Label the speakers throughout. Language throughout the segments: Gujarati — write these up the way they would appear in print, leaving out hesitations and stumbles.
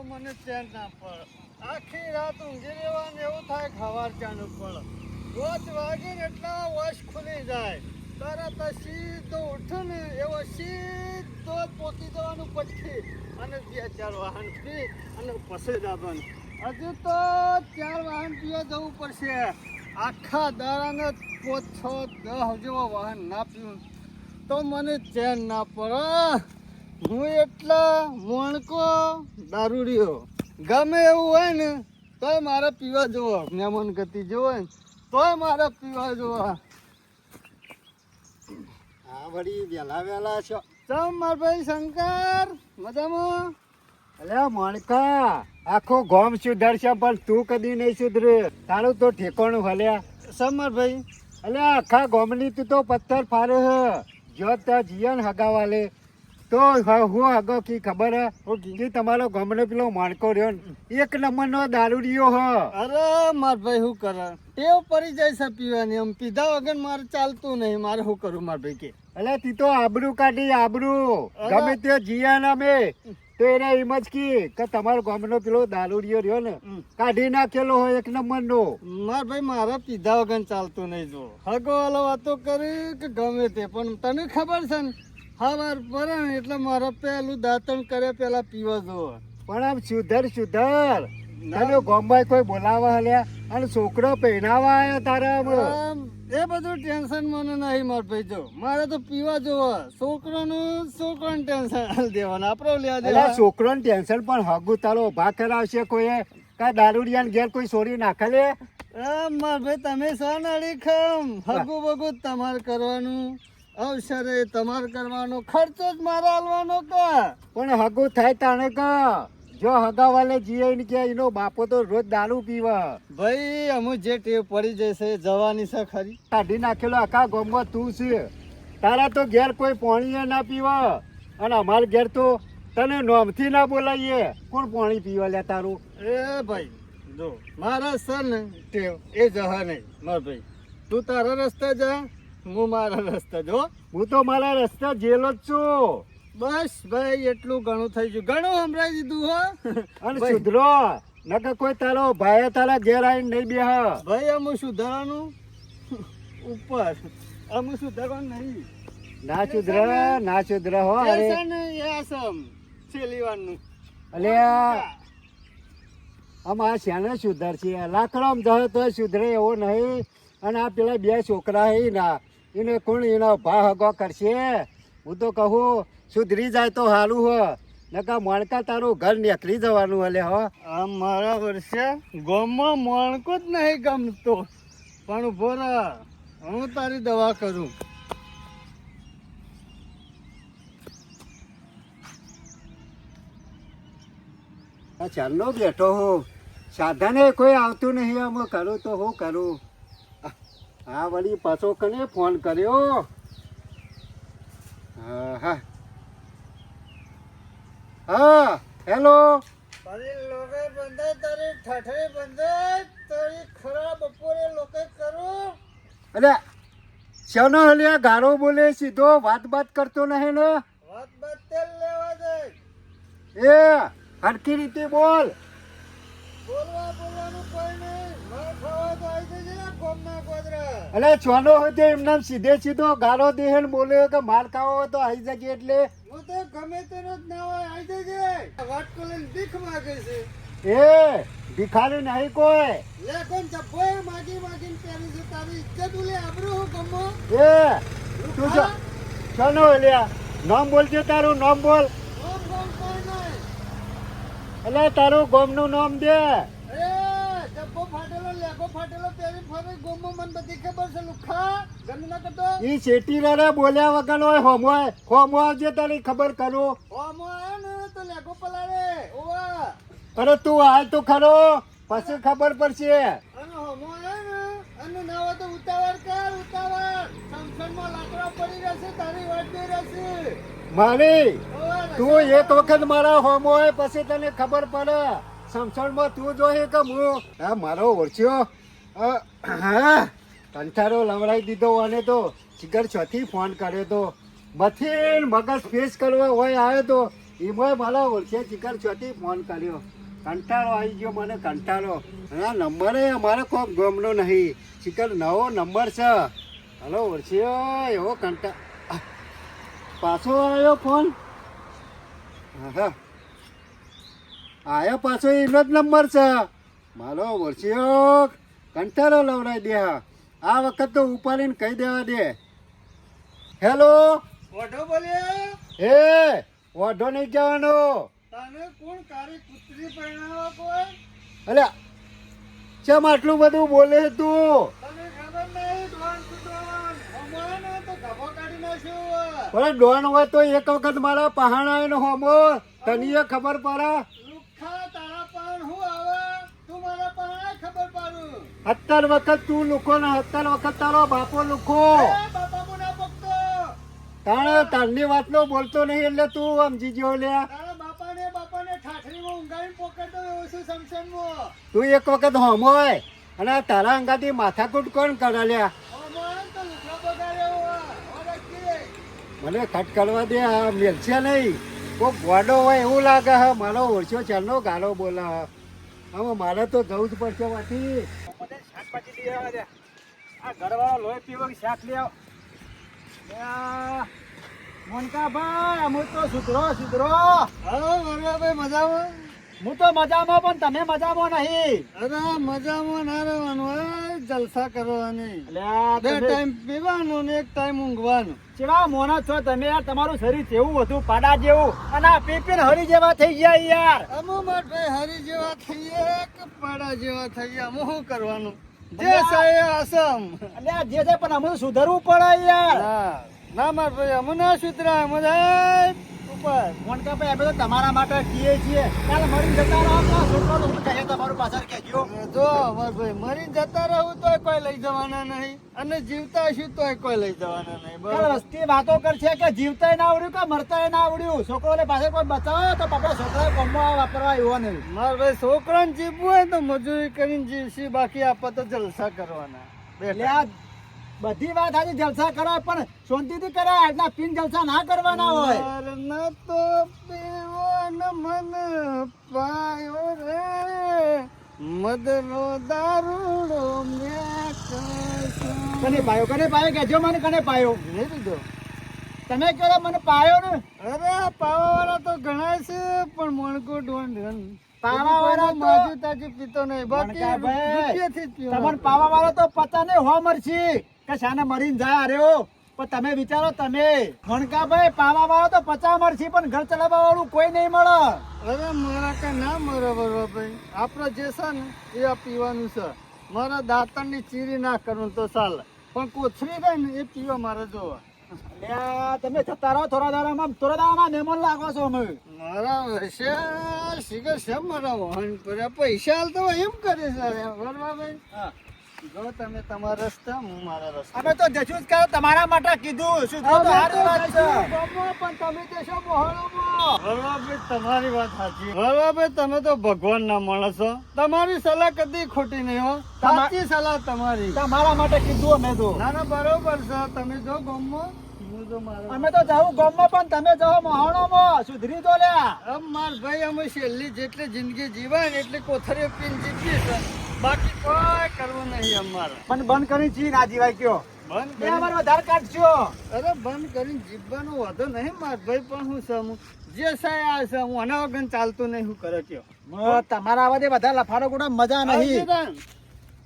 Speaker 1: મને ચેન ના પડે. આખી રાત ઊંઘી રહેવાનું એવું થાય ખવાર ચાનું પડે. 5 વાગે ને એટલા વોશ ખુલી જાય. તરત જ સીધો ઉઠો ને એવો સીધો પોકી જવાનું પછી અને 2-4 વાહન પી અને પછી જવાનું. હજુ તો 4 વાહન પીવા જવું પડશે. આખા દાડાને 5-6-10 જેવા વાહન ના પીવું તો મને ચેન ના પડે. હું એટલા મોણકો દારૂડિયો ગમે એવું હોય ને તોય મારે પીવા જવો. મહેમાન ગતિ જેવો હોય ને તોય મારે પીવા જવા.
Speaker 2: હા વળી વેલા છો.
Speaker 1: ચમ માર ભાઈ શંકર મજામાં?
Speaker 2: અલ્યા મોણકા આખો ગોમ સુધરશે પણ તું કદી નહીં સુધરે. તારું તો ઠેકાણું હલ્યા.
Speaker 1: સમ માર ભાઈ
Speaker 2: અલ્યા આખા ગોમની તું તો પથ્થર ફારે હ. જો ત્યાં જીયન હગાવાલે તો હું હગો કી ખબર હે કે તમારો ગોમનો પેલો માણકો રહ્યો ને 1 નંબરનો દારૂડિયો હ.
Speaker 1: અરે માર ભાઈ શું કરે ટેવ પડી જાય છે પીવાની. એમ પીધા વગર મારે ચાલતું નહીં. મારે શું કરું માર ભાઈ કે?
Speaker 2: અલ્યા તી તો આબરૂ કાઢી આબરૂ. ગમે તે જીયન અમે તો એને એમ જ કી કે તમારો ગામનો પેલો દારૂડિયો રહ્યો ને કાઢી નાખેલો હોય 1 નંબરનો.
Speaker 1: માર ભાઈ મારે પીધા વગર ચાલતું નહીં. જો હગો વાલો વાતો કરી કે ગમે તે પણ તને ખબર છે ને હવાર પડે ને એટલે મારે પેલું દાંતણ કરે પેલા પીવા જવો.
Speaker 2: પણ આમ સુધર તને ગામમાં કોઈ બોલાવા હલ્યા અને છોકરો પહેરાવા આવ્યો તારા
Speaker 1: આમ એ બધું ટેન્શન મને નહીં માર ભાઈ. જો મારે તો પીવા જોવા. છોકરાનું ટેન્શન દેવાના આપણે લેવા દેવા.
Speaker 2: છોકરોનું ટેન્શન પણ હગું તારો ઉભા કરાવશે કોઈ કા દારૂડિયાને ઘેર કોઈ સોરી નાખે લે.
Speaker 1: માર ભાઈ તમે સોન અડીખમ હગું બગું તમારે કરવાનું. અવસરે તમારે કરવાનો. ખર્ચો જ મારે આલવાનો કા.
Speaker 2: પણ હગું થાય તાણે કા જો હગાવાલે જીએ ને કે એનો બાપો તો રોજ દારૂ પીવા.
Speaker 1: ભાઈ અમુક જે ટેવ પડી જશે જવાની છે ખરી.
Speaker 2: કાઢી નાખેલો આખા ગામમાં તું છે. તારા તો ઘેર કોઈ પાણી ના પીવા અને અમારા ઘેર તો તને નોમથી ના બોલાવીએ. કોણ પાણી પીવા લે તારું?
Speaker 1: એ ભાઈ જો મારા સર ને ટેવ એ જહા નહીં માર ભાઈ. તું તારા રસ્તે જા હું મારા રસ્તે. જો
Speaker 2: હું તો મારા રસ્તે જેલો જ છું.
Speaker 1: બસ ભાઈ એટલું ઘણું થઈ ગયું. ઘણું સંભળાઈ દીધું હો.
Speaker 2: અને સુધરો નકર કોઈ તારો ભાઈ તારા ઘેર આવીને નહીં બેહ.
Speaker 1: ભાઈ અમુક સુધારવાનું ઉપર અમુક સુધારવાનું નહીં.
Speaker 2: ના સુધરે હો. અરે
Speaker 1: છેલીવાનું
Speaker 2: અલે આમ આ શ્યાને સુધર છે. લાકડામ જશે તો સુધરે એવો નહીં. અને આ પેલા 2 છોકરા હે ના એને કોણ એનો ભા હગો કરશે? હું તો કહું સુધરી જાય તો સારું હો. નકા મોણકા તારું ઘર નીકળી જવાનું હલે હો.
Speaker 1: આ મારા વર્ષે ગામમાં માણકો જ નહીં ગમતો. પણ ઉભો રહે હું તારી દવા કરું.
Speaker 2: ચાલો બેઠો હું. સાધને કોઈ આવતું નહીં. આમ કરું તો હું કરું. હા વળી પાછો કને ફોન કર્યો? હા હેલો.
Speaker 1: તારી લોકે બંધાય તારી ઠાઠરી બંધાય તારી ખરાબ બપોરે લોકે કરું.
Speaker 2: અરે શેનો હલ્યા ગારો બોલે સીધો વાત કરતો નહીં ને.
Speaker 1: વાત તેલ લેવા દે.
Speaker 2: એ હરખી રીતે બોલ.
Speaker 1: બોલવાનું કોઈ નહીં. માર ખાવા તો આવી જજે ગોમના ગોદરા.
Speaker 2: અલે છોનો હોય તો એમને સીધો ગારો દેહન બોલે કે માર ખાવો હોય તો આવી જજે. એટલે
Speaker 1: હું તો ગમે તેનો જ ના હોય આવી જજે. વાટકો લઈને ભીખ માગે છે.
Speaker 2: એ ભિખારી નહીં કોઈ.
Speaker 1: લે કોણ ચપ્પોય માગીને પહેરી છે. તારી ઇજ્જત ઉલે આબરૂ હું ગમો.
Speaker 2: એ તું છોનો હલ્યા નામ બોલજે. તારું નામ બોલ.
Speaker 1: ગોમ કોઈ નહીં.
Speaker 2: અલે તારું ગોમનું નામ દે.
Speaker 1: એ ચપ્પો ફાટેલો લેગો ફાટેલો પહેરી ફરે ગોમમાં મને બધી ખબર છે. લુખા ગમે ના કરતો.
Speaker 2: ઈ શેટી રે બોલ્યા વગર હોય હોમો આવજે તારી ખબર કરું.
Speaker 1: ઓમો આયો ને તો લેગો પલાળે. ઓવા
Speaker 2: અરે તું હાલ તો ખરો પછી ખબર પડશે.
Speaker 1: અને હોમો આયો ને અને ના હોય તો ઉતાવળ કર ઉતાવળ. સમસણમાં લાકડા પડી રહેશે તારી વાટ દે રહેશે.
Speaker 2: મારી તું એક વખત મારા હોમો હોય પછી તને ખબર પડે. સમસણમાં તું જોઈએ કે હું હા મારો ઓળખ્યો. હા કંઠારો લવડાવી દીધો. અને તો શિખર છથી ફોન કર્યો તો મથીન મગજ ફેસ કરવા હોય આવ્યો તો એમાં મને ઓળખે ચિકન ચોથી ફોન કર્યો. કંટાળો આવી ગયો મને કંટાળો. અને આ નંબરે અમારે કોઈ ગમનો નહીં. ચિકન નવો નંબર છે. હલો ઓળખ્યો એવો પાછો આવ્યો ફોન. હા આવ્યો પાછો એનો જ નંબર છે મારો ઓળખ્યો. કંટાળો લવડાવી દે. આ વખત તો ઉપાડીને કહી દેવા દે. હેલો
Speaker 1: ઓઢો બોલ્યા
Speaker 2: હે ઓઢો નહીં જવાનો.
Speaker 1: તને કોણ કાળી કૂતરી પહેરાવો કોઈ
Speaker 2: અલ્યા ચમ આટલું બધું બોલે તું?
Speaker 1: તને ખબર નહીં ડોન ડોન હમણાં તો ગભો કાઢી નાખ્યો
Speaker 2: પણ ડોન હોય તો એક વખત મારા પહાણા નો હોમો તને ખબર પડે.
Speaker 1: લુખ્ખા તારા પણ હું આવે તું મારા પણ ખબર પાડું
Speaker 2: 70 વખત તું લુખો ને 70 વખત તારો બાપો લુખો.
Speaker 1: બાપા મુના પકતો
Speaker 2: તારની વાત નો બોલતો નહીં એટલે તું સમજી ગયો લ્યા.
Speaker 1: તારા બાપાને ઠાઠરીમાં ઊંઘાડીને પકડતો એવું શું સમસનમાં
Speaker 2: તું એક વખત હોમો હોય અને તારા અંગાથી માથાકૂટ કોણ કરે લ્યા?
Speaker 1: હમણાં તો લુખ્ખા બગાડ્યો ઓળખી
Speaker 2: મને ખટ કરવા દે. આ મેલશે નહીં કોઈ ગોડો હોય એવું લાગે. હા મારો ઓળખ્યો ચાલનો ગાળો બોલે. હવે મારે તો જવું જ પડશે વાથી.
Speaker 3: શાકભાજી લઈ આવવા દે. આ ઘરવાળો લોહી પીવો કે શાક લઈ આવ. મોનકાભાઈ અમુક તો સુધરો.
Speaker 1: હા વરવાભાઈ મજામાં
Speaker 3: હું તો મજામાં પણ તમે મજામાં નહીં.
Speaker 1: અરે મજામાં ના રહેવાનું હોય જલસા કરવાની
Speaker 3: અલ્યા
Speaker 1: બે
Speaker 3: તમે
Speaker 1: ટાઈમ પીવાનું ને એક ટાઈમ ઊંઘવાનું
Speaker 3: કેવા મોના છો તમે યાર. તમારું શરીર જેવું હતું પાડા જેવું અને આ પીપીને હરી જેવા થઈ ગયા યાર.
Speaker 1: અમુ માર ભાઈ હરી જેવા થઈએ કે પાડા જેવા થઈએ અમુ શું કરવાનું જે છે એ આસમ
Speaker 3: અલ્યા જે છે પણ અમે તો સુધરવું પડે યાર.
Speaker 1: ના ના માર ભાઈ અમુ ના સુધરાય અમુ જાય ઉપર
Speaker 3: મોનકાભાઈ અમે તો તમારા માટે કહીએ છીએ. કાલે મરી જતા રહો તો છોકરાનું શું કહે તમારું પાછળ કહેજો.
Speaker 1: જો માર ભાઈ મરી જતા રહું તોય કોઈ લઈ જવાના નહીં અને જીવતા હશું તોય કોઈ લઈ જવાના નહીં
Speaker 3: કાલે
Speaker 1: બરાબર
Speaker 3: વસ્તી વાતો કરશે કે જીવતાય ના આવડ્યું કે મરતાય ના આવડ્યું. છોકરોને પાસે કોઈ બચાવો તો બાપા છોકરા કોમમાં વાપરવા એવો નહીં.
Speaker 1: માર ભાઈ છોકરાને જીવવું હોય તો મજૂરી કરીને જીવશી બાકી આપણે તો જલસા કરવાના
Speaker 3: એટલે આ બધી વાત આજે જલસા કરાય પણ શાંતિથી કરાય. આજના પીન જલસા ના કરવાના હોય.
Speaker 1: ના તો પીવન મન પાયો રે મદનો દારૂડો
Speaker 3: કને પાયો કહેજો મને કને પાયો. તમે કહો મને પાયો ને.
Speaker 1: અરે પાવાવાળા તો ઘણા છે પણ મણકો ડોન
Speaker 3: પાવાવાળા તો-
Speaker 1: માજુ તાજુ પીતો નહીં બાકી
Speaker 3: મણકાભાઈ,
Speaker 1: રૂપિયાથી જ પીવાનો.
Speaker 3: તમને પાવા વાળો તો પતા નહીં હો મરછી કે શાને મરીને જાય અરે પણ તમે વિચારો તમે મણકાભાઈ પાવા વાળો તો 50 મરછી પણ ઘર ચલાવવા વાળું કોઈ નહીં મળે.
Speaker 1: અરે મારા કઈ ના મરે ભાઈ આપડે જે છે ને એ આ પીવાનું છે મારા દાંતણની ચીરી ના કરવું તો ચાલે પણ કોથળી રહે ને એ પીવા મારે જોવા
Speaker 3: અલ્યા તમે જતા રહો થોડા દાડામાં મહેમાન લાગો છો અમે.
Speaker 1: મારા વર્ષે શિખર છે મારા વાહન પર પૈસા હાલતો હોય એમ કરે છે બરાબર
Speaker 3: હા.
Speaker 1: જો તમે તમારા રસ્તા હું મારા રસ્તા
Speaker 3: અમે તો જશું જ કરો તમારા માટે કીધું શું તો સારી વાત છે.
Speaker 1: પણ તમે દેશો મોહળોમાં તમારી વાત સાચી વરવાભાઈ તમે તો ભગવાન ના માણસ છો તમારી સલાહ કદી ખોટી નહીં હો સાચી સલાહ તમારી
Speaker 3: તમારા માટે કીધું અમે તો.
Speaker 1: ના ના બરોબર છે તમે જો ગામમાં હું જો મારો
Speaker 3: અમે તો જાઉં ગામમાં પણ તમે જાઓ મહાણોમાં સુધરી તો લ્યા.
Speaker 1: આમ માર ભાઈ અમે છેલ્લી જેટલી જિંદગી જીવાય ને એટલે કોથળીઓ પીને જીવીએ છે બાકી કોઈ કરવું નહીં અમારે
Speaker 3: પણ બંધ કરી જી ના જીવાય કયો.
Speaker 1: બંધ
Speaker 3: બે
Speaker 1: કરી
Speaker 3: અમારો વધારે કાઢજો.
Speaker 1: અરે બંધ કરીને જીવવાનો વાંધો નહીં માર ભાઈ પણ હું છે હું જે છે આ છે હું આના વગર ચાલતું નહીં હું કરે કયો
Speaker 3: તમારા આવાજે બધા લફાનો ગુડા મજા નહીં.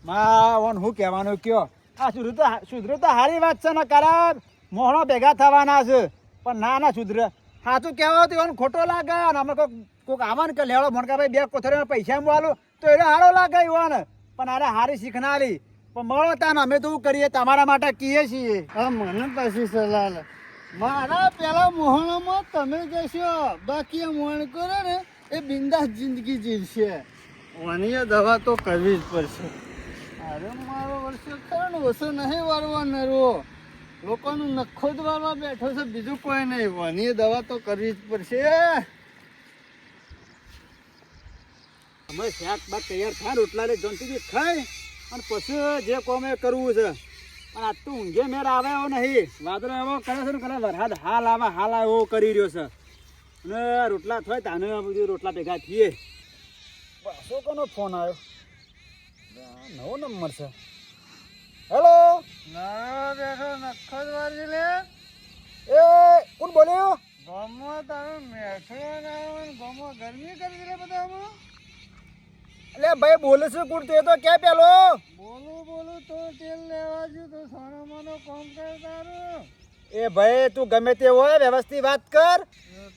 Speaker 3: માં હું કહેવાનું કયો આ સુધરું તો સારી વાત છે ને કારણ મોહણો ભેગા થવાના છે પણ ના સુધરે સાચું કહેવા તો એનો ખોટો લાગે અને અમે કોઈક આવવાનું કે લેવડો મોણકાભાઈ 2 કોથળીના પૈસા વાલું તો એને સારો લાગે એવાને પણ અરે હારી શીખનારી પણ મળો તાને અમે તો શું કરીએ તમારા માટે કહીએ છીએ.
Speaker 1: હા મને પાછી સલાહ લે મારા પેલા મોહણામાં તમે જશો બાકી આ મોહણ કરો ને એ બિંદાસ જિંદગી જીવશે વનીય દવા તો કરવી જ પડશે અરે મારો વર્ષે ખરો ને ઓછો નહીં વારવા નરવો લોકોનું નખો જ વારવા બેઠો છે બીજું કોઈ નહીં વનીય દવા તો કરવી જ પડશે
Speaker 3: અમે શાક બાક તૈયાર થાય રોટલા જંતુજી ખાય અને પછી જે કોમે કરવું છે પણ આજ તો ઊંઘે મેર આવે એવો નહીં વાદળો એવો કરે છે ને કરે વરસાદ હાલ આવે એવો કરી રહ્યો છે અને રોટલા થાય તાને બધું રોટલા ભેગા થઈએ. પાછો કોનો ફોન આવ્યો? નવો નંબર છે. હેલો,
Speaker 1: ના બેઠો નખો જ વાળી લે.
Speaker 3: એ કોણ બોલ્યો?
Speaker 1: ગામમાં તારો મેઠો ના આવે ને ગામમાં ગરમી કરી દે બધામાં.
Speaker 3: એટલે ભાઈ બોલે છે કોણ? તું એ તો ક્યાં પેલો?
Speaker 1: બોલું તો તેલ લેવા જ્યું તો સોનો મોનો કોમ કર તારું.
Speaker 3: એ ભાઈ તું ગમે તે હોય વ્યવસ્થિત વાત કર.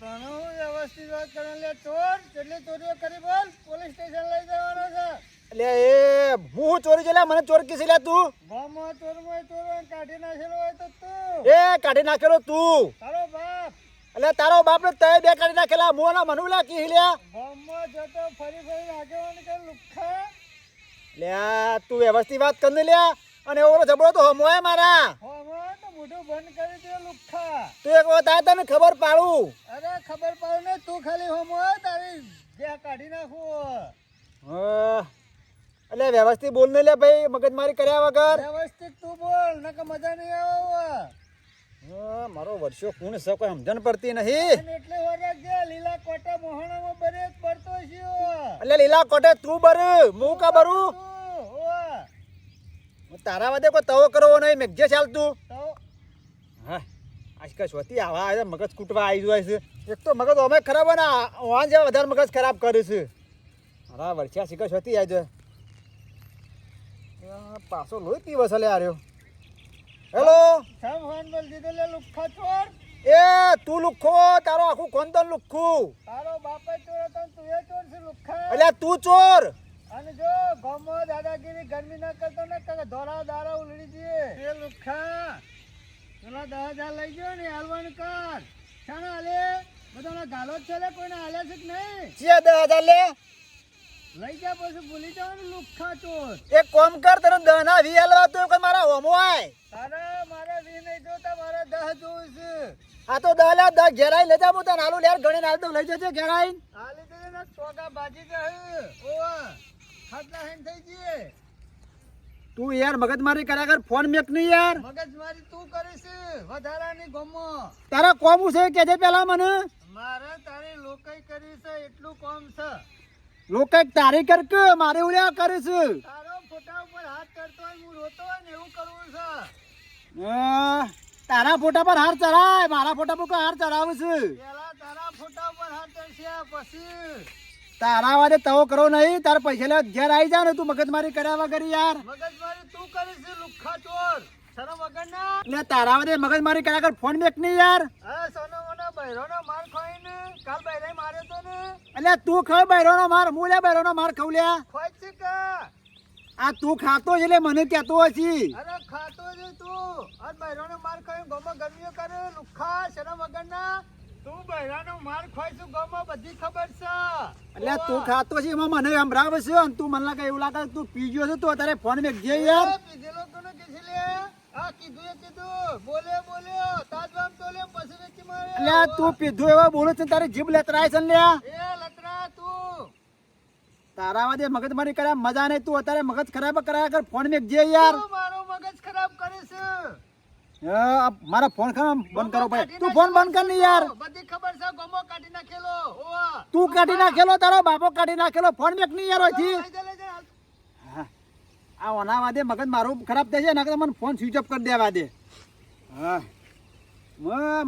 Speaker 1: તને હું વ્યવસ્થિત વાત કરે લે ચોર કેટલી ચોરીઓ કરી બોલ પોલીસ સ્ટેશન લઈ જવાનો છે.
Speaker 3: એટલે એ હું ચોરી છે મને ચોર કીધી લે તું?
Speaker 1: ગામમાં ચોરમાં કાઢી નાખેલો હોય તો તું
Speaker 3: એ કાઢી નાખેલો તું?
Speaker 1: તારો બાપ
Speaker 3: એટલે તારો બાપ ને તય બે કાઢી નાખેલા મોના મનુલા કી લ્યા?
Speaker 1: ગામમાં જતો ફરી આગેવાન કે લુખ્ખા.
Speaker 3: લ્યા તું વ્યવસ્થિત વાત કર ને લ્યા. અને ઓલો જબડો તો હમોય મારા.
Speaker 1: હોમાં તો મોઢું બંધ કરી દે લુખ્ખા.
Speaker 3: તું એક વખત આય તને ખબર પાડું.
Speaker 1: અરે ખબર પડે ને તું ખાલી હોમો તારી જે કાઢી નાખું.
Speaker 3: એટલે વ્યવસ્થિત બોલ ને લે ભાઈ, મગજમારી કર્યા વગર.
Speaker 1: વ્યવસ્થિત તું બોલ નકર મજા નહીં આવે.
Speaker 3: મારો વર્ષો કોણ છે કોઈ સમજણ પડતી નહીં.
Speaker 1: અને એટલે વરસ જે લીલા કોટા મોહણામાં બરે જ પડતો છે.
Speaker 3: એટલે લીલા કોટે તું બર હું કા બરું? તારા વાદે કોઈ તવો કરવો નહીં મેઘજે ચાલતું. હા આજકાલ સ્વતી આવા આવે મગજ કૂટવા આવી જાય છે. એક તો મગજ અમે ખરાબ હોય ને વાન જેવા વધારે મગજ ખરાબ કરે છે. મારા વર્ષા શીખર સ્વતી આવી જાય. પાછો લોહી પીવસ લે આર્યો. હેલો,
Speaker 1: સમ હોન બોલ દીધો લે લુખ્ખા ચોર.
Speaker 3: એ તું લુખ્ખો, તારો આખું કોંતન લુખ્ખું.
Speaker 1: તારો બાપે ચોર હતો ને તું એ ચોર છે લુખ્ખા.
Speaker 3: એટલે તું ચોર.
Speaker 1: અને જો ગામમાં દાદાગીરી ગરમી ના કરતો ને કે ધોળા દારા ઉલડી દે એ લુખ્ખા. પેલા 10,000 લઈ ગયો ને હાલવાનું કર. શાના હાલે બધાના ગાલો જ છે લે કોઈને હાલે છે કે નહીં?
Speaker 3: ચિયા 10,000 લે
Speaker 1: લઈ જા પછી ભૂલી જવાનું લુખ્ખા ચોર.
Speaker 3: એક કોમ કર, તને 10 ના 20 આલવા તો કોઈ મારા હોમો આય.
Speaker 1: તારા મારે 20 નહીં જોતા મારે 10 જોવું છે.
Speaker 3: આ તો 10 લા 10 ઘેરાઈ લેજા હું તને આલુ લેર ગણી નાલ તો લઈ જજે ઘેરાઈ.
Speaker 1: હાલી દે ને ચોગા બાજી જાય. ઓવા ખાટલા હેન થઈ જઈએ.
Speaker 3: તું યાર મગજમારી કર્યા કર, ફોન મેક નહીં યાર.
Speaker 1: મગજમારી તું કરીશ વધારાની ગમો.
Speaker 3: તારા કોમ છે કેજે પેલા મને.
Speaker 1: મારે તારી લોકઈ કરી છે એટલું કોમ છે.
Speaker 3: લોકો તારી કર કે મારે ઉલ્યા કરે છે.
Speaker 1: તારો ફોટા ઉપર હાથ કરતો હોય હું રોતો હોય ને એવું કરવું છે.
Speaker 3: તારા ફોટા પર હાર ચડાય, મારા ફોટા પર કોઈ હાર ચડાવે છે.
Speaker 1: પેલા તારા ફોટા ઉપર હાથ કરશે પછી
Speaker 3: તારા વાદે તવો કરો નહીં, તારા પૈસા લે ઘેર આવી જા ને તું મગજમારી કર્યા વગર યાર.
Speaker 1: મગજમારી તું કરીશ લુખ્ખા ચોર. શરમ વગર ના.
Speaker 3: એટલે તારા વાદે મગજમારી કર્યા કર, ફોન મેક નહીં યાર.
Speaker 1: હા સોનો મોનો બૈરોનો માર ખાઈને કાલ બૈરાઈ માર્યો તો ને.
Speaker 3: એટલે તું ખાવ બૈરોનો માર, હું લે બૈરોનો માર ખાવ લ્યા.
Speaker 1: ખોઈ છે કે
Speaker 3: આ તું ખાતો એટલે મને કહેતો હશી.
Speaker 1: અરે ખાતો છે તું. આ બૈરાનો માર ખાઈ ગોમાં ગરમીઓ કરે લુખ્ખા શરમ વગર ના. તું બૈરાનો માર ખાઈ છું ગોમાં બધી ખબર છે.
Speaker 3: એટલે તું ખાતો છે એમાં મને સંભળાવે છે અને તું મને લાગે એવું લાગે તું પી ગયો છે તો તારે ફોન મેક જે યાર.
Speaker 1: પીધેલો કોને કીધી લે? આ કીધું એ કીધું. બોલ્યો તાજવામ તો લે પછી વેચી મારે.
Speaker 3: એટલે તું પીધું એવા બોલે છે તારી જીભ લેતરાય છે ને લ્યા.
Speaker 1: એ લતરા તું.
Speaker 3: તારા વાદે મગજમારી કર્યા મજા નહીં, તું અત્યારે મગજ ખરાબ કરાયા કર, ફોન મેક જે યાર.
Speaker 1: તું મારો મગજ ખરાબ કરે છે.
Speaker 3: મારા ફોન બંધ કરો ભાઈ, તું ફોન બંધ કર ને યાર.
Speaker 1: બધી ખબર છે ગોમો કાઢી નાખેલો. ઓવા
Speaker 3: તું કાઢી નાખેલો, તારો બાપો કાઢી નાખેલો, ફોન મેક નહીં યાર હોયથી.
Speaker 1: લઈ જા.
Speaker 3: આ ઓના વાદે મગજ મારું ખરાબ થઈ જાય ને મને ફોન સ્વિચ ઓફ કરી દેવા દે. હા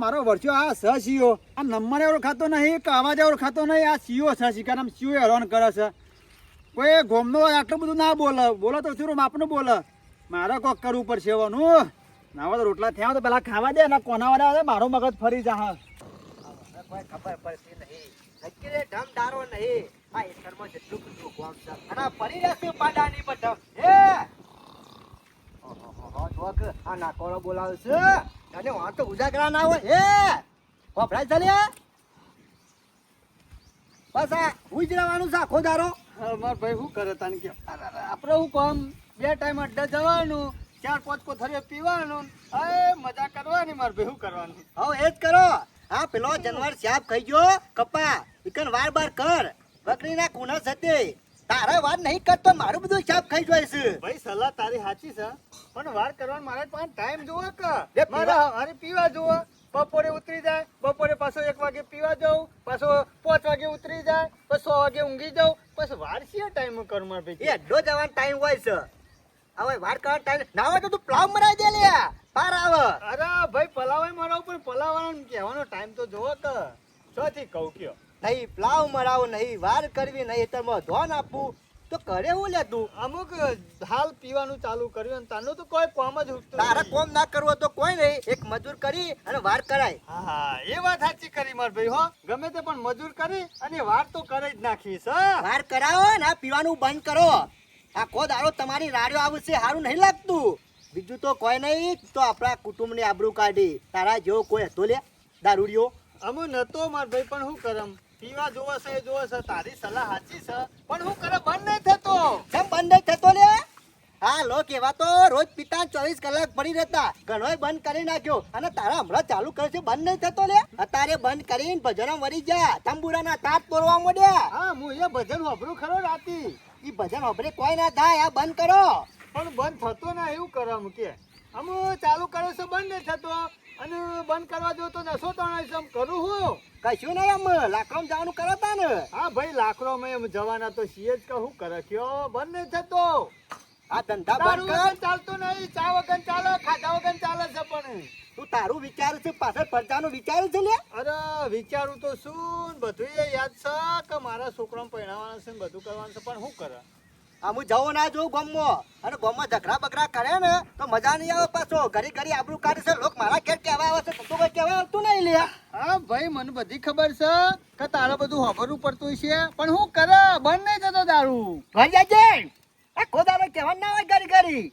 Speaker 3: મારો વર્ષો આ સીઓ આ નંબર એવો ખાતો નહીં કે અવાજ એવો ખાતો નહીં. આ સીઓ છે શિકારામ સીઓ હેરાન કરે છે. કોઈ ગોમનો આટલું બધું ના બોલો તો શું આપનું બોલે. મારે કોક કરવું પડશે એવાનું. નાવા તો રોટલા થયા તો પેલા ખાવા દે ને કોના વાળા મારો મગજ ફરી જા.
Speaker 2: કોઈ ખબર પડતી નહીં, નક્કી ઢમદારો નહીં. આ એથરમાં જેટલું બધું કોમ છે અને પડી રહેશે પાડાની બટમ. આ નાકોડો બોલાવે છે અને વાં તો ઉજાગરા ના હોય. વપરાય ચાલ્યા બસ આ હુઈ જ રહેવાનું છે આખો દારો.
Speaker 1: માર ભાઈ શું કરે તને કે આપણે શું કામ 2 ટાઈમ અડ્ડા જવાનું 4-5 કોથળીઓ પીવાનું મજા કરવાની. માર ભાઈ શું કરવાનું?
Speaker 2: હવે એ જ કરો. આ પેલો જનવર સાપ ખાઈ ગયો કપા ઇકન વાર બાર કર બકરીના કુના સતે તારા વાર નહીં કરતો મારું બધું સાપ ખાઈ જાય છે.
Speaker 1: ભાઈ સલાહ તારી સાચી છે પણ વાર કરવાનો મારે પાસે ટાઈમ જોવો કે
Speaker 2: લે
Speaker 1: મારે હારે પીવા જોવો. બપોરે ઉતરી જાય, બપોરે પાછો 1 વાગે પીવા જાઉં, પાછો 5 વાગે ઉતરી જાય, પછી 6 વાગે ઊંઘી જાઉં, પછી વાર છે ટાઈમ કર માર ભાઈ.
Speaker 4: એ અડધો જવાનો ટાઈમ હોય છે. હવે વાર કરવાનો ટાઈમ ના હોય તો તું પ્લાવ મરાઈ દે લે પાર આવે.
Speaker 1: અરે ભાઈ પલાવાય મારા ઉપર પલાવાનો કહેવાનો ટાઈમ તો જોવો કે શોથી કહું કયો.
Speaker 4: નહીં પ્લાવ મરાવો નહીં વાર કરવી નહીં તમે ધોન આપવું તો કરે હું લે તું.
Speaker 1: અમુક હાલ પીવાનું ચાલુ કર્યું અને તાનું તો કોઈ કામ જ ઉઠતું
Speaker 4: તારા
Speaker 1: નહીં.
Speaker 4: કોમ ના કરવો તો કોઈ નહીં, એક મજૂર કરી અને વાર કરાય.
Speaker 1: હા એ વાત સાચી કરી માર ભાઈ હો. ગમે તે પણ મજૂર કરી અને વાર તો કરી જ નાખીશ હા.
Speaker 4: વાર કરાવો ને આ પીવાનું બંધ કરો. આખો દાડો તમારી રાડ્યો આવશે સારું નહીં લાગતું. બીજું તો કોઈ નહીં તો આપણા કુટુંબની આબરૂ કાઢી. તારા જેવો કોઈ હતો લે દારૂડિયો.
Speaker 1: અમુ નતો માર ભાઈ પણ શું કરમ પીવા જોવે છે એ જોવે છે તારી સલાહ સાચી છે પણ હું કરે બંધ નહીં થતો.
Speaker 4: કેમ બંધ નહીં થતો લે? હા લોક એવા તો રોજ પિતા 24 કલાક પડી રહેતા, ઘણોય બંધ કરી નાખ્યો અને તારા હમણાં ચાલુ કરે છે બંધ નહીં થતો લે. અત્યારે બંધ કરીને ભજનો વળી જા, તંબુરાના તાત તોડવા માંડ્યા.
Speaker 1: હા હું એ ભજન વાપરું ખરો રાતી
Speaker 4: ઈ ભજન વાપરે કોઈ ના થાય, આ બંધ કરો.
Speaker 1: પણ બંધ થતો ના એવું કરમ કે અમુ ચાલુ કરે છે બંધ નહીં થતો અને બંધ કરવા જો તો નશો તણાય છે એમ કરું હું.
Speaker 4: કશું નહીં એમ લાકડમ જવાનું કરો તા ને.
Speaker 1: હા ભાઈ લાકડો મેં એમ જવાના તો છીએ જ કહું કરે કયો બંધ નહીં થતો.
Speaker 4: આ ધંધા
Speaker 1: દારૂ
Speaker 4: બંધ
Speaker 1: વગર
Speaker 4: કર.
Speaker 1: ચાલતું નહીં, ચા વગર ચાલે, ખાધા વગર ચાલે છે પણ.
Speaker 4: તું તારું વિચાર છે પાછળ પ્રજાનું વિચાર છે લે.
Speaker 1: અરે વિચારું તો શું બધું એ યાદ છે કે મારા છોકરાને પરણાવવાના છે ને બધું કરવાનું છે પણ શું કરે.
Speaker 4: આ હું જવું ના જોઉં ગામમાં અને ગામમાં ઝઘડા બગડા કરે ને તો મજા નહીં આવે. પાછો ઘડી ઘડી આબરૂ કાઢે છે લોક મારા ઘેર કહેવા આવે છે તો કોઈ કહેવા આવતું નહીં લે.
Speaker 1: હા ભાઈ મને બધી ખબર છે કે તારે બધું વાપરવું પડતું છે પણ શું કરે બંધ નહીં થતો દારૂ.
Speaker 4: ઘર જાય આ ખોદારો કહેવા ના હોય ઘડી ઘડી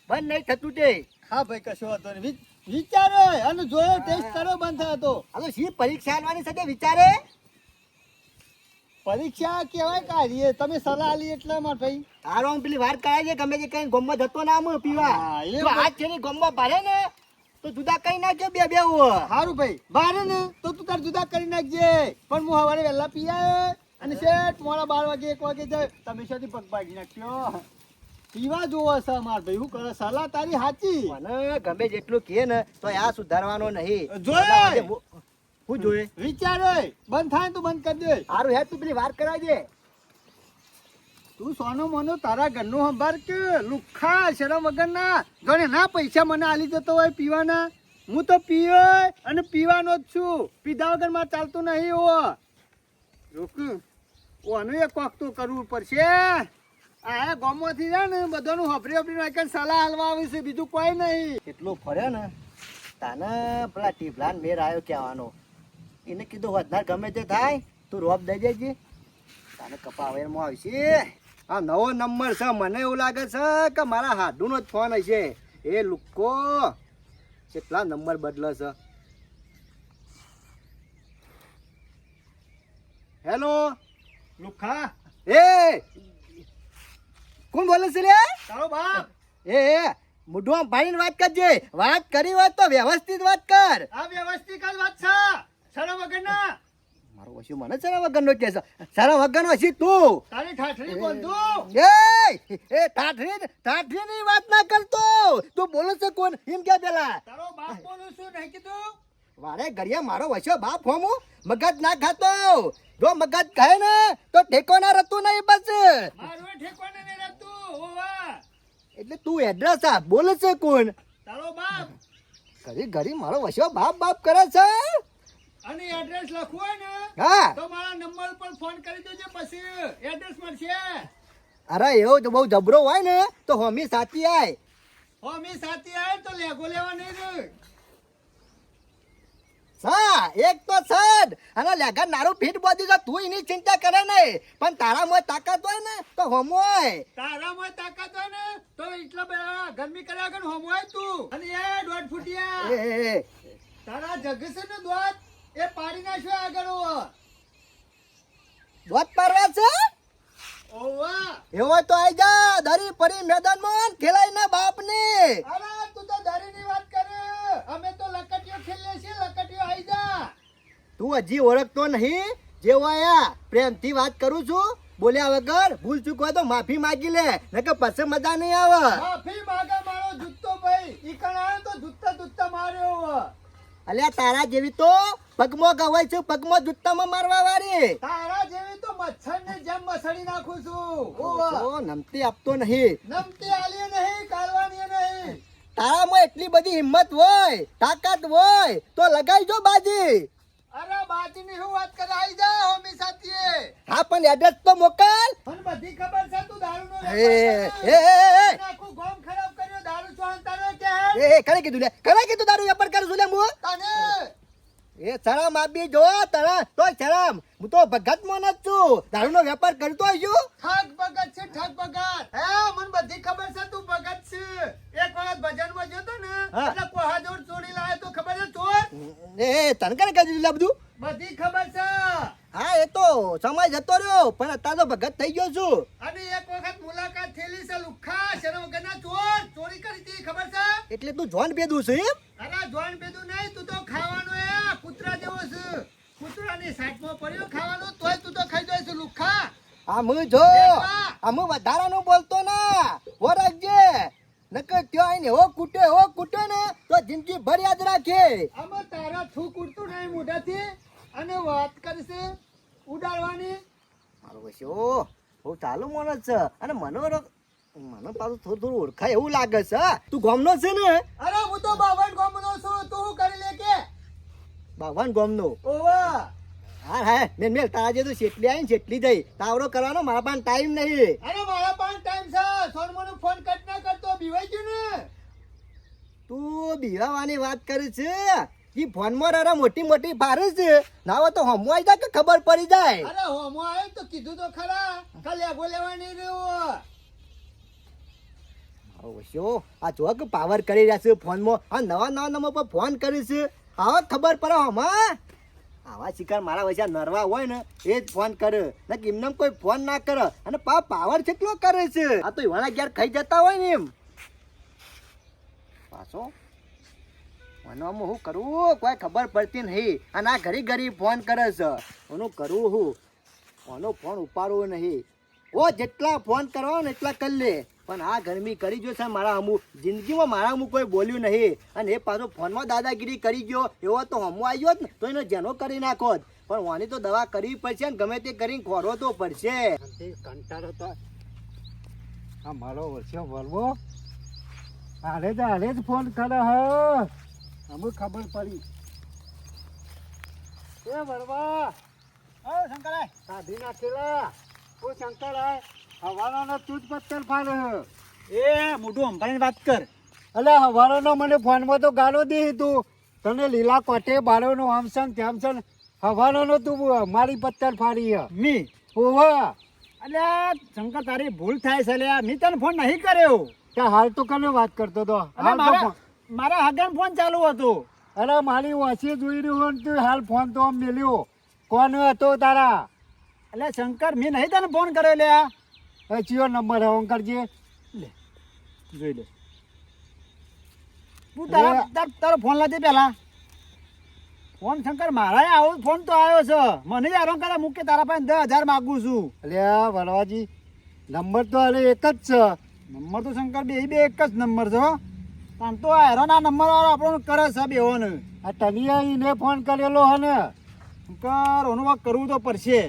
Speaker 4: બંધ નહીં થતું તે.
Speaker 1: હા ભાઈ કશો હતો નહીં વિચારે અને જોયો ટેસ્ટ કર્યો બંધ થતો.
Speaker 4: હવે શી પરીક્ષા આલવાની છે તે વિચારે.
Speaker 1: પરીક્ષા કેવાય કાઢીએ તમે સલાહ આલી એટલે માર ભાઈ.
Speaker 4: તારો આમ પેલી વાર કરાય છે ગમે તે કઈ ગમમાં જતો ના આમ પીવા.
Speaker 1: હા, એ
Speaker 4: જો હાથ છેની ગમમાં ભરે ને તો જુદા કઈ નાખજો બે બે
Speaker 1: સારું ભાઈ બારે ને તો તું તાર જુદા કરી નાખજે પણ હું સવારે વહેલા પી આવે અને શેઠ મોડા 12 વાગે 1 વાગે જાય તમે શેઠી પગ ભાગી નાખ્યો. પીવા જોવો છે માર ભાઈ શું કરે સલાહ તારી સાચી.
Speaker 4: મને ગમે જેટલું કહે ને તો આ સુધારવાનો નહીં.
Speaker 1: જોયે.
Speaker 4: હું જોયે
Speaker 1: વિચારે બંધ થાય તો બંધ કરી દે.
Speaker 4: સારું હેડ તું પેલી વાર કરાવજે.
Speaker 1: તું સોનો મોનો તારા ઘરનું સંભાળ કે લુખ્ખા શરમ વગરના જોને ના પૈસા મને આલી જતો હોય પીવાના. હું તો પીવે અને પીવાનો જ છું, પીધા વગર મારે ચાલતું નહીં. ઓનું એક કોક તો કરવું પડશે. આ ગામમાંથી જાય ને બધાનું હફરી સલાહ હાલવા આવે છે બીજું કોઈ નહીં.
Speaker 4: એટલો ફર્યો ને તાને પેલા ટીપલાન મેર આવ્યો કહેવાનો. એને કીધું વધારે ગમે તે થાય તું રોપ દઈ દેજે તાને કપાવેરમાં આવશે. આ નવો નંબર છે મને એવું લાગે છે કે મારા હાડુનો જ ફોન હશે. એ લુક્કો કેટલા નંબર બદલે છે. હેલો
Speaker 1: લુખ્ખા
Speaker 4: એ કોણ બોલે છે રે?
Speaker 1: તારો બાપ.
Speaker 4: એ મુઢવા ભાઈને વાત કરજે. વાત કરી વાત તો વ્યવસ્થિત વાત કર.
Speaker 1: આ વ્યવસ્થિત જ વાત છે શરમ વગરના.
Speaker 4: મારો વસી મને સારા વગરનો કે છે. સારા વગરનો હશી તું.
Speaker 1: તારી ઠાઠરી બોલતું.
Speaker 4: એ ઠાઠરીની વાત ના કરતો. તું બોલે છે કોણ એમ કે પેલા.
Speaker 1: તારો બાપ બોલું છું નહીં કીધું.
Speaker 4: વારે ઘડિયા મારો વસ્યો બાપ હોમું મગજ ના ખાતો. જો મગજ કહે ને તો ટેકો ના રહેતું નહીં બસ.
Speaker 1: મારું ઠેકવાને નહીં રહેતું. ઓવા
Speaker 4: એટલે તું એડ્રેસ આપ બોલે છે કોણ.
Speaker 1: તારો બાપ
Speaker 4: ઘડી ઘડી મારો વસ્યો બાપ બાપ કરે છે.
Speaker 1: અને એડ્રેસ લખવું હોય ને
Speaker 4: હા
Speaker 1: તો મારા નંબર પર ફોન કરી દેજો પછી એડ્રેસ મળશે.
Speaker 4: અરે એવો તો બહુ જબરો હોય ને તો હોમી સાચી આય.
Speaker 1: હો મી સાથી આવે તો લેગો લેવા નહીં રે.
Speaker 4: સા એક તો સદ અને લેગા નારું ફીટ બોધી તો તું એની ચિંતા કરે નહીં પણ તારામાં તાકાત હોય ને તો હોમો હોય.
Speaker 1: તારામાં તાકાત હોય ને તો એટલા બધા ગરમી કર્યા વગર હોમવાય તું. અને એ 1.5 ફૂટિયા
Speaker 4: એ
Speaker 1: તારા જગ છે ને દોત એ પાડી નાખ્યો આગળ.
Speaker 4: દોત પારવા છે
Speaker 1: ઓવા
Speaker 4: એવો તો આઈ જા દરી પરી મેદાનમાં ખેલાઈ ના બાપ ને.
Speaker 1: અરે તું તો દારૂની વાત કરે. અમે તો લકટીઓ ખેલીએ છીએ. લકટીઓ આઈ જા.
Speaker 4: તું હજી ઓળખતો નહીં જેવો આયા પ્રેમથી વાત કરું છું. બોલ્યા વગર ભૂલ ચૂક હોય તો માફી માંગી લે નકર પછી મજા નહીં આવે.
Speaker 1: માફી માંગે મારો જુત્તો ભાઈ. ઈ કણ આવ્યો તો જુત્તા જુત્તા માર્યો.
Speaker 4: અલ્યા તારા જેવી તો પગમાં ગવાય છે, પગમાં જુત્તામાં મારવા વાળી.
Speaker 1: તારા જેવી તો મચ્છર ને જેમ મસળી નાખું છું.
Speaker 4: ઓ નમતી આપતો નહીં.
Speaker 1: નમતી આલી નહીં, કાલવાની નહીં.
Speaker 4: તારામાં એટલી બધી હિંમત હોય, તાકાત હોય તો લગાઈ જો બાજી.
Speaker 1: અરે બાજીની શું વાત કરે, આઈ જા હોમી સાથીએ.
Speaker 4: હા પણ એડ્રેસ તો મોકલ.
Speaker 1: મને બધી ખબર છે તું દારૂનો
Speaker 4: એ
Speaker 1: વેપાર
Speaker 4: એ
Speaker 1: કરે. આખું ગામ ખરાબ કર્યો, દારૂ ચોહન તારો કે હે?
Speaker 4: એ કને કીધું લે, કને કીધું દારૂ વેપાર કરું છું લે હું?
Speaker 1: તને
Speaker 4: એ શરમ આપી જો તને તો શરમ. હું તો ભગત માં જ છું, દારૂનો વેપાર કરતો છું.
Speaker 1: ઠગ ભગત છે, ઠગ ભગત. હે મને બધી ખબર છે તું ભગત છે. એક વખત ભજનમાં જતો ને
Speaker 4: હા.
Speaker 1: એટલે કોહા જોડ ચોરી લાવે તો ખબર છે ચોર.
Speaker 4: એ તને કને કહી દીધું લે બધું?
Speaker 1: બધી ખબર છે.
Speaker 4: હા એ તો સમય જતો રહ્યો પણ અત્યારે તો ભગત થઈ ગયો છું.
Speaker 1: અને એક વખત મુલાકાત થયેલી છે લુખ્ખા શરમ વગરના ચોર, ચોરી કરી હતી ખબર છે.
Speaker 4: એટલે તું જોન પેદું છે એમ?
Speaker 1: અરે જોન પેદું નહીં, તું તો ખાવાનું એ કૂતરા જેવો છે. કૂતરાની સાઈડમાં પડ્યો ખાવાનું તોય તું તો ખાઈ જાય છે લુખ્ખા.
Speaker 4: આમ જો આમ વધારાનું બોલતો ના વરખજે, નકર ત્યાં આઈને એવો કૂટે ને તો જિંદગી ભર યાદ રાખે.
Speaker 1: આમાં તારા થૂક ઉડતું નહીં મોઢાથી અને વાત કરશે ઉડાડવાની.
Speaker 4: મારો વસ્યો બહુ ચાલુ માણસ છે અને મને પાછું થોડું ઓળખાય એવું લાગે છે. તું ગામનો છે ને?
Speaker 1: અરે હું તો બાવન ગામનો છું, તું શું કરી લે કે?
Speaker 4: બાવન ગામનો?
Speaker 1: ઓવા
Speaker 4: હા હા મેલ તારા જે તું શેટલી આવી ને શેટલી જઈ તાવડો કરવાનો મારા પાસે ટાઈમ નહીં.
Speaker 1: અરે મારા પાસે ટાઈમ છે. સોનમોનો ફોન કટ ના કરતો, બીવાઈ ગયું ને.
Speaker 4: તું બીવાવાની વાત કરે છે? ઈ ફોનમાં રારા મોટી મોટી ફારે છે, ના હોય તો હમું આવી જાય કે ખબર પડી જાય.
Speaker 1: અરે હોમો આવ્યો તો કીધું તો ખરા, ખાલી આગો લેવા નહીં રહ્યો.
Speaker 4: ઓશો આ જો કે પાવર કરી રહ્યા છે ફોનમાં. આ નવા નંબર પર ફોન કરે છે, આવા ખબર પડે હમા. આવા શિકાર મારા વચ્ચે નરવા હોય ને એ જ ફોન કરે, ને એમને કોઈ ફોન ના કરે. અને પાવર કેટલો કરે છે. આ તો એવાના ઘેર ખાઈ જતા હોય ને એમ પાછો મનમાં હું કરું કોઈ ખબર પડતી નહીં. અને આ ઘડી ઘડી ફોન કરે છે, એનું કરવું હું આનો ફોન ઉપાડવો નહીં. ઓ જેટલા ફોન કરવા ને એટલા કરી લે, પણ આ ગરમી કરી ગયો છે મારા અમુક જિંદગીમાં મારા અમુક કોઈ બોલ્યું નહીં. અને એ પાછો ફોનમાં દાદાગીરી કરી ગયો, એવો તો હમો આવ્યો જ ને તો એનો જેનો કરી નાખો જ. પણ વાની તો દવા કરવી પડશે ને ગમે તે કરીને ખોરવો તો પડશે.
Speaker 2: કંટાળો તો આ મારો વર્ષો વરવો હાલે જ ફોન કરે હ અમુક ખબર પડી. એ વરવા
Speaker 3: ઓ શંકરાય,
Speaker 2: કાઢી નાખેલા. ઓ શંકરાય હવાલાનો તું જ પત્તર ફાડે હ.
Speaker 3: એ મોઢું અંભાની વાત કર.
Speaker 2: અલે હવાલાનો મને ફોનમાં તો ગાળો દે તું. તને લીલા કોટે બાળોનો આમસન તેમસન હવાલાનો તું મારી પત્તર ફાડી હ.
Speaker 3: મી
Speaker 2: ઓવા
Speaker 3: અલ્યા શંકર તારી ભૂલ થાય છે લ્યા, મી તને ફોન નહીં કર્યો.
Speaker 2: તે હાલ તો કને વાત કરતો તો?
Speaker 3: અરે
Speaker 2: હાલ તો
Speaker 3: મારા હગન ફોન ચાલુ હતો.
Speaker 2: અરે મારી વાંચી જોઈ રહ્યો હોય ને તું હાલ ફોન તો આમ મેલ્યો. કોણ હતો તારા?
Speaker 3: એટલે શંકર મેં નહીં તને ફોન કર્યો લ્યા.
Speaker 2: એ ચિયો નંબર હે ઓન કરજે.
Speaker 3: લે જોઈ લે તું તારો ફોન લાજે પેલા. ફોન શંકર મારા આવો ફોન તો આવ્યો છે, મને જ આરામ કરે મૂકે તારા પાસે 10,000 માગું છું.
Speaker 2: અલ્યા વરવાજી નંબર તો અરે એક જ છે.
Speaker 3: નંબર તો શંકર બે એક જ નંબર છે. પણ તો આ હેરોના નંબર વાળો આપણને કરે છે બેઓને.
Speaker 2: આ તનિયાઈને ફોન કરેલો હે ને
Speaker 3: શંકર ઓનું વાત કરવું તો પડશે.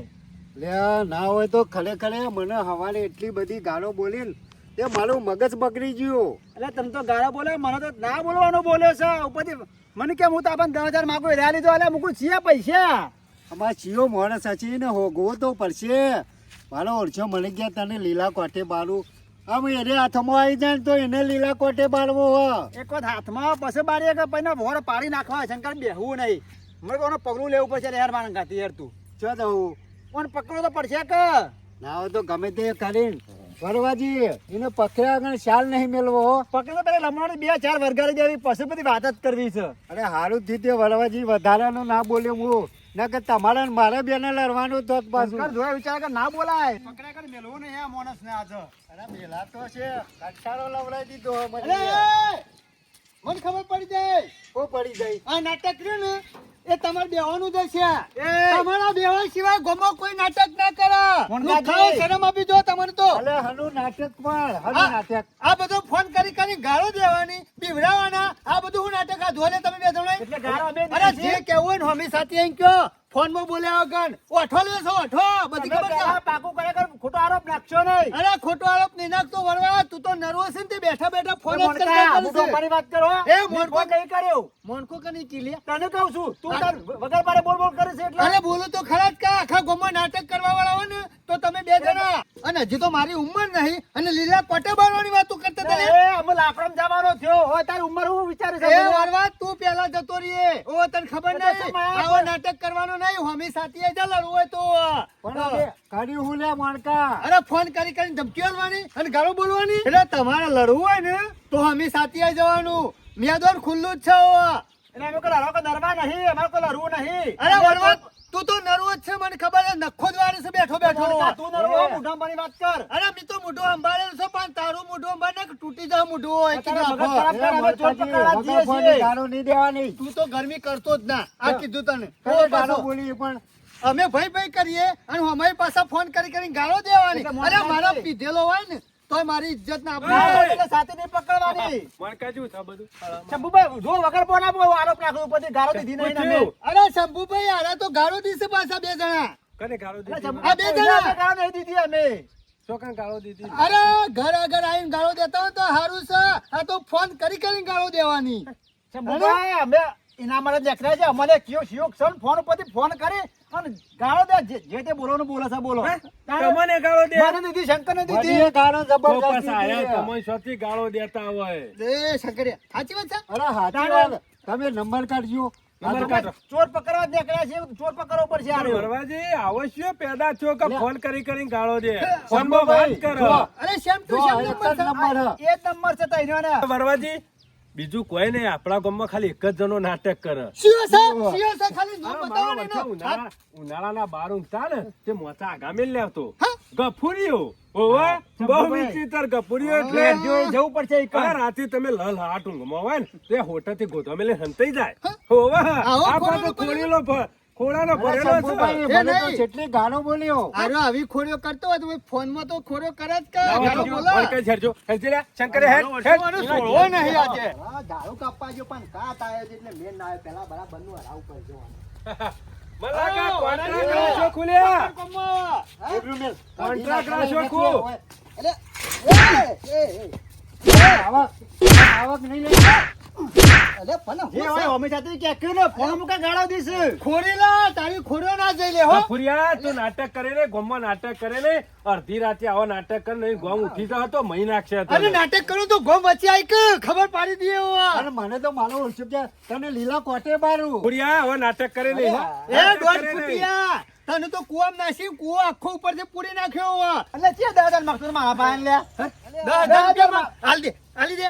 Speaker 2: અલ્યા ના હોય તો ખરેખર મને હવારે એટલી બધી ગાળો બોલીને તે મારું મગજ બગડી ગયું.
Speaker 3: એટલે તમે તો ગાળો બોલે, મને તો ના બોલવાનું બોલ્યો છે. ઉપરથી મને કેમ હું તો આપણને 10,000 માગું રહ્યા લીધો. એટલે મૂકું છીએ પૈસા.
Speaker 2: અમારા ચિયો મોણસ હચીને હોગવો તો પડશે. મારો ઓળખ્યો મને ગયા તને લીલા કોઠે બારું આમ એને હાથમાં આવી જાય ને તો એને લીલા કોઠે બાળવો હો.
Speaker 3: એક વખત હાથમાં પછી બારીએ કે પછી ભોર પાડી નાખવા શંકર બેહવું નહીં. મને કોને પગલું લેવું પડશે યાર મારા ગાતી યાર તું.
Speaker 2: ચો દઉં
Speaker 3: કોણ પકડો તો પડશે કે
Speaker 2: ના હોય તો ગમે તે કરીને વરવાજી એને પકડ્યા આગળ શાલ નહીં મેળવો હો.
Speaker 3: પકડો પેલા લમણાની 2-4 વરગાડી દેવી પછી બધી વાત જ કરવી છે.
Speaker 2: અરે હારું થી તે વરવાજી વધારાનું ના બોલ્યો હું ના કે તમારે ને મારે બેને લડવાનું તો જ પાછું.
Speaker 3: શંકર જોયા વિચાર કે ના બોલાય. પકડ્યા કરી મેલવું નહીં આ માણસ ને આજે.
Speaker 2: અરે મેલા તો છે કંટાળો લવડાવી દીધો મને.
Speaker 1: મને ખબર પડી જાય.
Speaker 2: ઓ પડી ગઈ.
Speaker 1: આ નાટક રહ્યું ને એ તમારે બેવાનું જ છે.
Speaker 3: એ
Speaker 1: તમારા બેવા સિવાય ગોમાં કોઈ નાટક ના કરે.
Speaker 3: મોનગાજી.
Speaker 1: લુખ્ખાઓ શરમ આપી દો તમને તો.
Speaker 2: અલે હનું નાટક પણ હનું નાટક.
Speaker 1: આ બધો ફોન કરી ગાળો દેવાની બીવડાવવાના આ બધું હું નાટક આ ધોલે તમે બે જણો
Speaker 3: એટલે ગાળો અમે
Speaker 1: અરે
Speaker 3: દીધી
Speaker 1: જે કેવું હોય ને હમી સાથે અહીં કયો ફોન માં બોલ્યા વગર ઓઠો લ્યો છો ઓઠો બધી
Speaker 3: તમે
Speaker 1: ખબર છે
Speaker 3: પેલા પાકું ખરેખર ખોટો આરોપ નાખશો નહીં.
Speaker 1: અરે ખોટો આરોપ નહીં નાખતો વરવા તું તો નર્વસ છે ને તે બેઠા બેઠા ફોન જ
Speaker 3: મોનકા,
Speaker 1: કરતા
Speaker 3: હું તો
Speaker 1: કરે છે.
Speaker 3: મારી વાત કરો
Speaker 1: એ
Speaker 3: મેં
Speaker 1: મોનકો
Speaker 3: ફોન નહીં કર્યો.
Speaker 1: મોનકો કની ચીલિયા
Speaker 3: તને કહું છું તું તાર વગર મારે બોલ બોલ કરે છે એટલે
Speaker 1: અરે બોલો તો ખરા જ કા આખા ગામમાં નાટક કરવા વાળા હોય ને તો તમે બે જણા અને હજી તો મારી ઉંમર નહીં અને લીલા કોટે બારવાની વાતો કરતા હતા ને.
Speaker 3: એ અમે લાકડમ જવાનો થયો હોય તારી ઉંમર હું વિચારે છે
Speaker 1: એ વરવા તું પેલા જતો રહીએ ઓ તને ખબર
Speaker 3: એટલે
Speaker 1: નહીં
Speaker 3: શું માયા
Speaker 1: આવો નાટક કરવાનો નહીં હોમી સાથી જા લડવું હોય તો
Speaker 2: પણ હવે કર્યું હું લે માણકા
Speaker 1: અરે ફોન કરી કરીને ધમકી આલવાની અને ગાળો બોલવાની એટલે તમારે લડવું હોય ને તો હોમી સાથી જવાનું મેદાન ખુલ્લું જ છે હવે.
Speaker 3: એટલે અમે કોઈ લડવા કોઈ નરવા નહીં અમારે કોઈ લડવું નહીં
Speaker 1: અરે વરવા તું તો નર્વસ છે મને ખબર છે નખો જ વારે છે બેઠો બેઠો
Speaker 3: મોનકા, તું નરવો મોઢા મારી વાત કર
Speaker 1: અરે મી તો મોઢું સંભાળેલું છે પણ તારું મોઢું સંભાળ ને તૂટી જાય મોઢું હોય કે
Speaker 3: તારા મગજ
Speaker 1: નાખો.
Speaker 3: ખરાબ
Speaker 2: એ
Speaker 3: કરે, અમે ચોર
Speaker 2: માતાજી,
Speaker 3: પકડવા
Speaker 2: વગર
Speaker 3: જઈએ
Speaker 2: ફોને
Speaker 3: છીએ.
Speaker 2: ગાળો નહીં દેવાની
Speaker 1: તું તો ગરમી કરતો જ ના આ કીધું તને
Speaker 2: તમે
Speaker 1: ઓ
Speaker 2: ગાળો
Speaker 1: પાછો.
Speaker 2: બોલી પણ
Speaker 1: અમે ભાઈ ભાઈ કરીએ અને અમારી પાસે ફોન કરી કરીને ગાળો દેવાની
Speaker 3: એટલે
Speaker 1: અરે
Speaker 3: મોનકા
Speaker 1: મારા
Speaker 3: છે.
Speaker 1: પીધેલો હોય ને તો મારી ઇજ્જત ના
Speaker 3: ના,
Speaker 1: આપે
Speaker 3: એટલે સાથે નહીં પકડવાની
Speaker 5: મણકાજુ છે બધું.
Speaker 3: શંભુભાઈ, જો વગર ફોન આપો આરોપ નાખો ઉપરથી ગાળો દીધી નહીં ને અમે.
Speaker 1: અરે શંભુભાઈ આરા તો ગાળો દીશે પાછા બે જણા
Speaker 5: કને ગાળો
Speaker 3: એટલે
Speaker 5: દીધી?
Speaker 3: શંભુભાઈ,
Speaker 1: આ બે જણા.
Speaker 3: કોઈને ગાળો નહીં દીધી અમે.
Speaker 5: ચોકન ગાળો દીધી.
Speaker 1: અરે ઘર આગળ આવીને ગાળો દેતા હોય તો સારું છે આ તો ફોન કરી કરીને ગાળો દેવાની
Speaker 3: શંભુભાઈ, અમે એના માટે દેખાય છે અમારે કયો શિયો ક્ષણ ફોન ઉપરથી ફોન કરી અને ગાળો દે જે તે બોલવાનું બોલે છે બોલો
Speaker 5: હે?
Speaker 3: તારે-
Speaker 5: તમને ગાળો દે?
Speaker 3: મને દીધી શંકરને દીધી
Speaker 2: વડીએ ગાળો
Speaker 5: તો
Speaker 2: જબરદસ્ત
Speaker 5: પાછા આયા
Speaker 2: દીધી.
Speaker 5: તમે શોથી ગાળો દેતા હોય.
Speaker 1: એ શંકરિયા સાચી વાત છે
Speaker 2: અરે હાચી વાત તમે નંબર કાઢજો
Speaker 5: નંબર કાઢો.
Speaker 3: ચોર પકડવા જ નીકળ્યા છે ચોર પકડવો પડશે
Speaker 5: પણ
Speaker 3: આરો.
Speaker 5: વરવાજી આવશ્ય પેદા છો કે ફોન કરી કરીને ગાળો દે ફોનમાં
Speaker 2: શંભુભાઈ,
Speaker 5: વાત કરો.
Speaker 2: જો.
Speaker 1: અરે શેમ ટુ
Speaker 2: જો,
Speaker 1: શેમ
Speaker 2: એક જ નંબર હ.
Speaker 3: એ જ નંબર છે તઈનો.
Speaker 5: વરવાજી બીજું કોઈ નહીં આપણા ગામમાં ખાલી એક જ જણો નાટક કરે.
Speaker 1: શિયો છે ખાલી નામ
Speaker 5: હા,
Speaker 1: બતાવો ને
Speaker 5: મારો
Speaker 1: એનો.
Speaker 5: વચ્ચે ઉનાળાના બાર ઊંઘતા ને તે મોચા આગામે લેવતો
Speaker 1: હા?
Speaker 5: ગફુરીઓ ઓવે બહુ
Speaker 2: શંભુભાઈ.
Speaker 5: વિચિત્ર ગફુરીઓ એટલે
Speaker 3: જો એ જવું પડશે ઈ
Speaker 5: હા,
Speaker 3: કણ.
Speaker 5: રાતે તમે લલ હાટ ઊંઘમાં હોય ને તે હોટેથી ગોધવા મેલે હંતાઈ જાય
Speaker 1: હા?
Speaker 5: ઓવે
Speaker 1: આવો
Speaker 5: આ
Speaker 1: ખોળાનો
Speaker 5: પાછો ખોળાનો ભરેલો છે
Speaker 2: શંભુભાઈ,
Speaker 1: એ
Speaker 2: મને તો
Speaker 1: નહીં.
Speaker 2: જેટલી ગાળો બોલ્યો
Speaker 1: આરો આવી ખોરીઓ કરતો હોય તો ભાઈ ફોનમાં તો ખોરીઓ કરે જ કે
Speaker 5: લાવો,
Speaker 1: ગાળો
Speaker 5: લાવો,
Speaker 1: બોલે.
Speaker 5: ઓય કઈ છેડજો. હેડજે લે, શંકરે હેડ, હેડ.
Speaker 1: મને છોડવો નહીં આજે
Speaker 4: હા દારૂ કાપવા જો પણ કાટ આવ્યો છે એટલે મેન ના આવ્યો પેલા બરાબર નું હરાવું પડજો
Speaker 5: મલાકા, કોન્ટ્રાક્ટ રાશો ખુલ્યા.
Speaker 1: કમો.
Speaker 5: કોન્ટ્રાક્ટ રાશો ખુલ.
Speaker 2: આવક નહીં લઈ
Speaker 4: અરે પણ
Speaker 3: જે હોય અમે સાથે ક્યાંક ને ફોન મૂકા ગાળો દીશે.
Speaker 1: ખોરીલા તારી ખોરીઓ ના જઈ લે હો
Speaker 5: ગફુરિયા, તું નાટક કરે ને ગામમાં નાટક કરે ને અડધી રાતે આવો નાટક કરે ને ગામ ઉઠી જાવ તો મહી નાખશે તને.
Speaker 1: અને નાટક કરું તો ગોમ વચ્ચે આવી કે ખબર પાડી દઈએ હોવા.
Speaker 2: અને મને તો માનો ઓળખ્યું કે તને લીલા કોટે બારું
Speaker 5: ગફુરિયા, હવે નાટક કરે ને હો.
Speaker 1: એ
Speaker 5: નાટક
Speaker 1: દોઢ
Speaker 5: કરે ને.
Speaker 1: ફૂટિયા તને તો કુવામ નાસી કુવો આખો ઉપરથી પૂરી નાખ્યો હોવા.
Speaker 3: એટલે ચિયા દાદા માગતો મારા પાસે લે.
Speaker 1: 10,000 રૂપિયામાં હાલ દે હાલી દે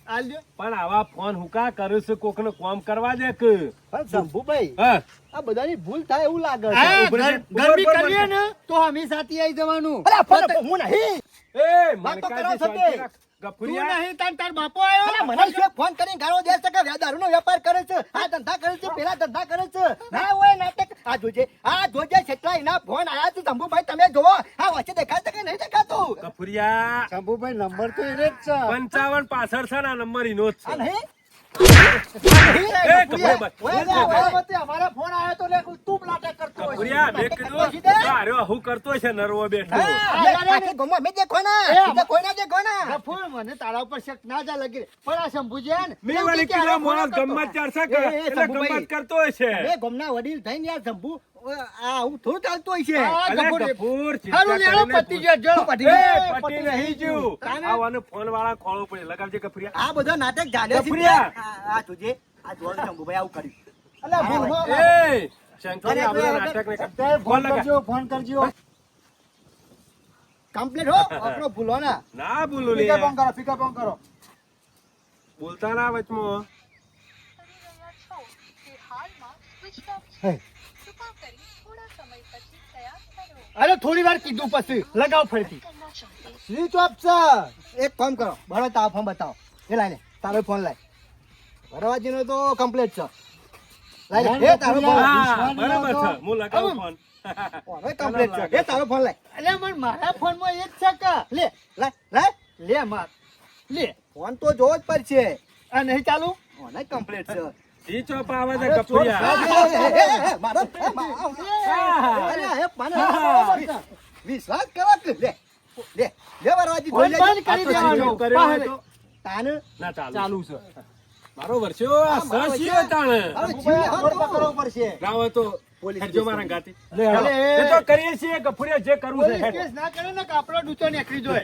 Speaker 1: હાલ દે
Speaker 5: પણ આવા ફોન હુકા કરું છું કોકને કોમ કરવા દે કે
Speaker 4: પણ શંભુભાઈ
Speaker 5: હા
Speaker 4: આ બધાની ભૂલ થાય એવું લાગે છે
Speaker 1: હા,
Speaker 5: ઉભરે છે.
Speaker 1: ગરમી
Speaker 5: ઉભર,
Speaker 1: કરીએ
Speaker 5: ઉભર.
Speaker 1: ને તો અમે સાથે આવી જવાનું
Speaker 3: અરે ફોન હું નહીં.
Speaker 5: એ
Speaker 3: વાત તો કરો
Speaker 5: મણકાજી
Speaker 3: છો તે.
Speaker 5: શાંતિ રાખ.
Speaker 1: તું
Speaker 5: ગફુરિયા,
Speaker 1: નહીં તાર બાપો આવ્યો
Speaker 3: અરે મને શું ફોન કરીને ગાળો દે છે કે દારૂનો વેપાર કરે છે આ ધંધા કરે છે પેલા ધંધા કરે છે ના હોય નાટક આ જોજે છેટલા એના ફોન આયા છે શંભુભાઈ તમે જોવો આ વચ્ચે દેખાય છે કે નહીં દેખાતું
Speaker 5: ગફુરિયા,
Speaker 2: શંભુભાઈ નંબર તો એને જ છે
Speaker 5: 55 પાછળ છે ને આ નંબર ઈનો જ
Speaker 3: આ
Speaker 5: છે.
Speaker 3: નહીં
Speaker 5: એ ગફુરિયા,
Speaker 3: ઓય જા, ઓય વચ્ચે અમારા ફોન આવ્યો તો લે તું નાટક કરતો હોય છે.
Speaker 5: ગફુરિયા, મેં કીધું આ રહ્યો હું કરતો છે નરવો બેઠો.
Speaker 1: ગફુર, મને તારા ઉપર શક ના જા લગી પણ આ શંભુજી હે ને,
Speaker 5: મેં
Speaker 1: એવું
Speaker 5: વળી
Speaker 1: કે કે
Speaker 5: કીધું
Speaker 1: આ
Speaker 5: માણસ
Speaker 1: ફોન
Speaker 5: ગમત
Speaker 1: કરતો.
Speaker 5: ચારસા કરે
Speaker 3: એ,
Speaker 5: એટલે
Speaker 3: શંભુભાઈ.
Speaker 5: ગમત કરતો હોય છે.
Speaker 3: એ ગમના વડીલ થઈને યાર શંભુ આ આવું થોડું ચાલતું હોય છે
Speaker 1: આ
Speaker 5: અલે
Speaker 1: ગફુર,
Speaker 5: ગફુર, ચિંતા
Speaker 1: હારું લેણો
Speaker 5: કરીને
Speaker 1: પતી ગયો, જો.
Speaker 5: એ,
Speaker 1: એ,
Speaker 5: પટી નહીં જ્યું. આવવાનું ફોન વાળા ખોળો પડે લગાવજે ગફુરિયા.
Speaker 3: આ બધો નાટક જાણે છે
Speaker 5: ગફુરિયા.
Speaker 3: આ જોજે આ જોર શંભુભાઈ આવું કર્યું અલ્યા ભૂલમાં
Speaker 5: એ શંકરી આપણે નાટક ને
Speaker 2: અત્યારે ફોન કરજો ફોન કરજો
Speaker 3: કમ્પ્લીટ હો આપણો ભૂલો ના
Speaker 5: ના બોલું લે
Speaker 3: ફિકર ફોન કરો ફિકર ફોન કરો
Speaker 5: બોલતા ના વચમાં
Speaker 1: અરે થોડી વાર કીધું પછી લગાવ ફરીથી
Speaker 3: સ્વિચ ઓફ છે એક કામ કરો બરો તારો ફોન બતાવો એ લાઈને તારો ફોન લાય ભરવાજી નો તો કમ્પ્લીટ છે લાય એ તારો ફોન
Speaker 5: હા બરાબર છે હું લગાવું ફોન
Speaker 3: હવે કમ્પ્લીટ છે એ તારો ફોન લાય
Speaker 1: અલે મને મારા ફોનમાં એ જ છે કે
Speaker 3: લે લાય લાય
Speaker 1: લે માર લે
Speaker 4: ફોન તો જોવો જ પડશે
Speaker 1: આ નહીં ચાલુ
Speaker 4: ઓને કમ્પ્લીટ છે
Speaker 5: ઈ ચોપ આવે છે ગફુરિયા
Speaker 4: વિશ્વાસ કરો કે લે વરવાજી
Speaker 1: ફોન બંધ કરી દેવાનો
Speaker 5: કર્યો હોય તો
Speaker 4: તાન
Speaker 5: ના ચાલુ
Speaker 3: ચાલુ છે
Speaker 5: મારો વર્ષો આ સસ્યો તાણે
Speaker 4: હવે જીવ પકડવો પડશે
Speaker 5: ના હોય તો હેડજો મારા ગાતી
Speaker 3: લે, હેડો.
Speaker 5: એ તો કરીએ છીએ ગફુરિયા જે કરવું છે
Speaker 1: પોલીસ
Speaker 5: હેડ.
Speaker 1: કેસ ના કરે ને કાપડો ડૂચો નીકળી જાય